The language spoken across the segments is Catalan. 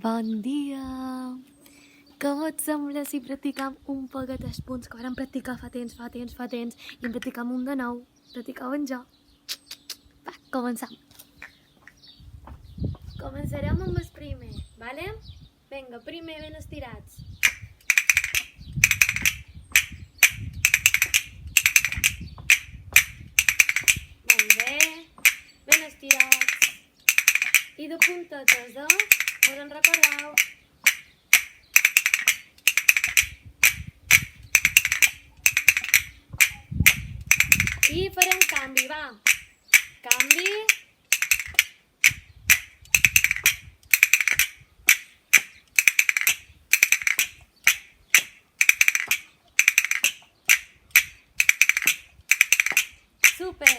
Bon dia! Com et sembla si practicam un poquet els punts que vam practicar fa temps i en practicam un de nou? Practicàvem jo. Va, començam. Començarem amb el primer, vale? Vinga, primer ben estirats. Molt bé, ben estirats. I de puntetes, Us en recordeu? I farem canvi, va. Canvi. Super.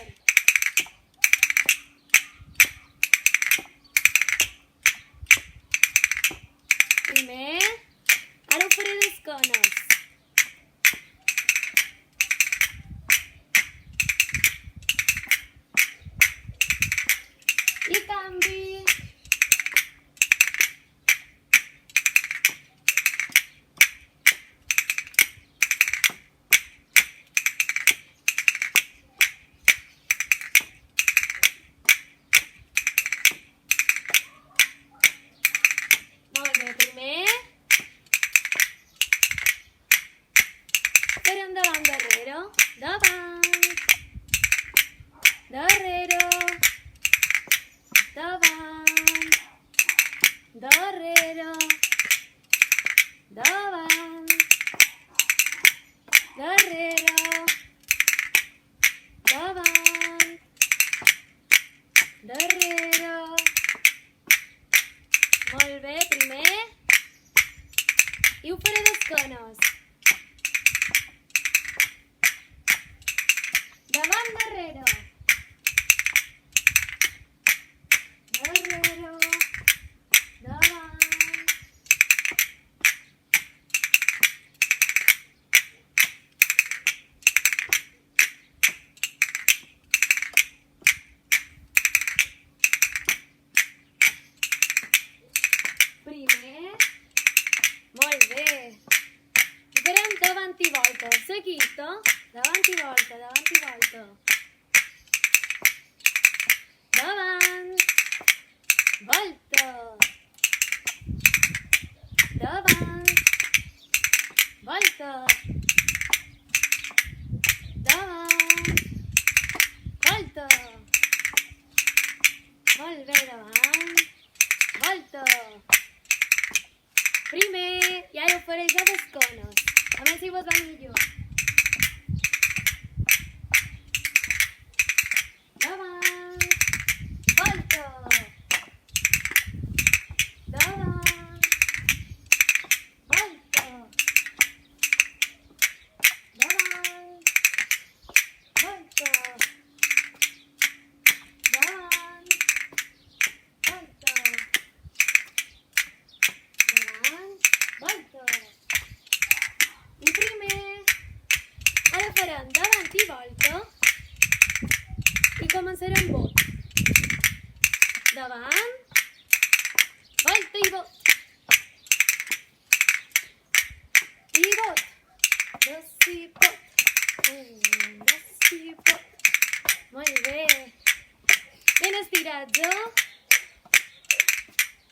Primer, ara ho faré d'esquenes. I canvi. Molt bé, primer. Farem davant, darrere. Davant. Darrere. Davant, darrere, davant, darrere, davant, darrere. Molt bé, primer. I ho faré d'esquenes. Davant, darrere. Darrere, davant. Primer. Molt bé. Farem davant i volta. Seguit, Davant i volta, davant i volta. Davant. Volta. Davant. Volta. Davant. Volta. Molt bé, davant. Volta. Primer. I ara ho faré jo d'esquenes. A veure si vos va millor. Davant. Volta. Davant, volta, davant, volta, davant, volta, davant, volta. I primer, ara farem davant i volta i començarem bot. Davant, volta i bot. I bot. Dos i bot. Dos i bot. Molt bé. Ben estirats,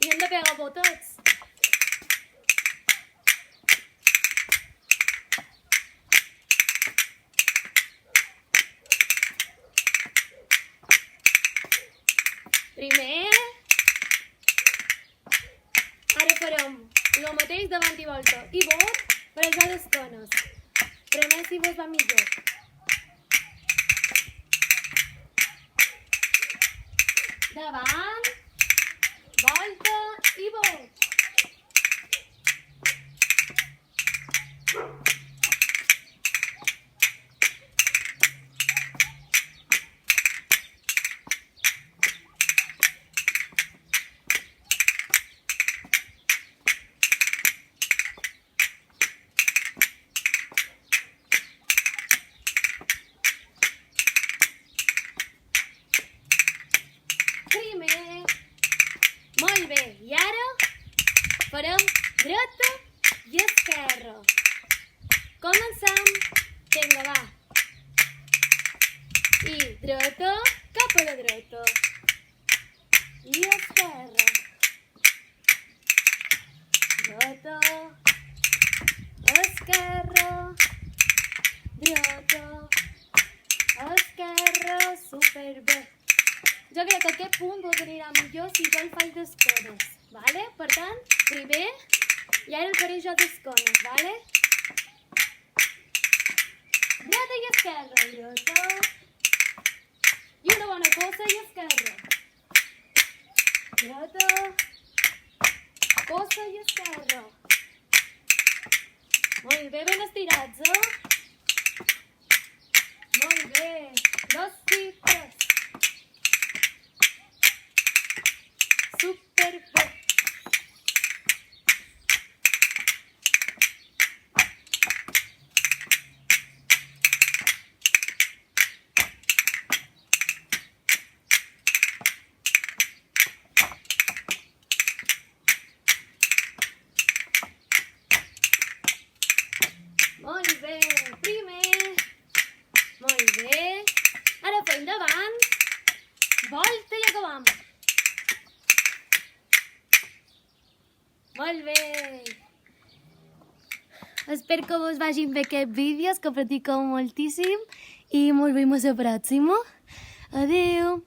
I hem de pegar botets. Primer. Ara farem el mateix davant i volta. I bot per això d'esquenes. Però a més si vos va millor. Davant, volta i bot. Primer. Molt bé. I ara Farem dreta i esquerra. Comencem. Vinga, va. I dreta cap a la dreta. I esquerra. Dreta. Esquerra. Dreta. Esquerra. Superbé. Jo crec que aquest punt vos anirà millor si jo el faig d'esquenes, vale? Per tant, primer, i ara el faré jo d'esquenes, vale? Dreta i esquerra, dreta. I una bona coça i esquerra. Dreta. Coça i esquerra. Molt bé, ben estirats, Molt bé. 2 i 3. Superbé. Molt bé. Primer. Molt bé. Ara fem davant. Volta i acabam. Molt bé. Espero que vos vagin bé aquests vídeos, que practiqueu moltíssim i ens veiem a la pròxima. Adéu.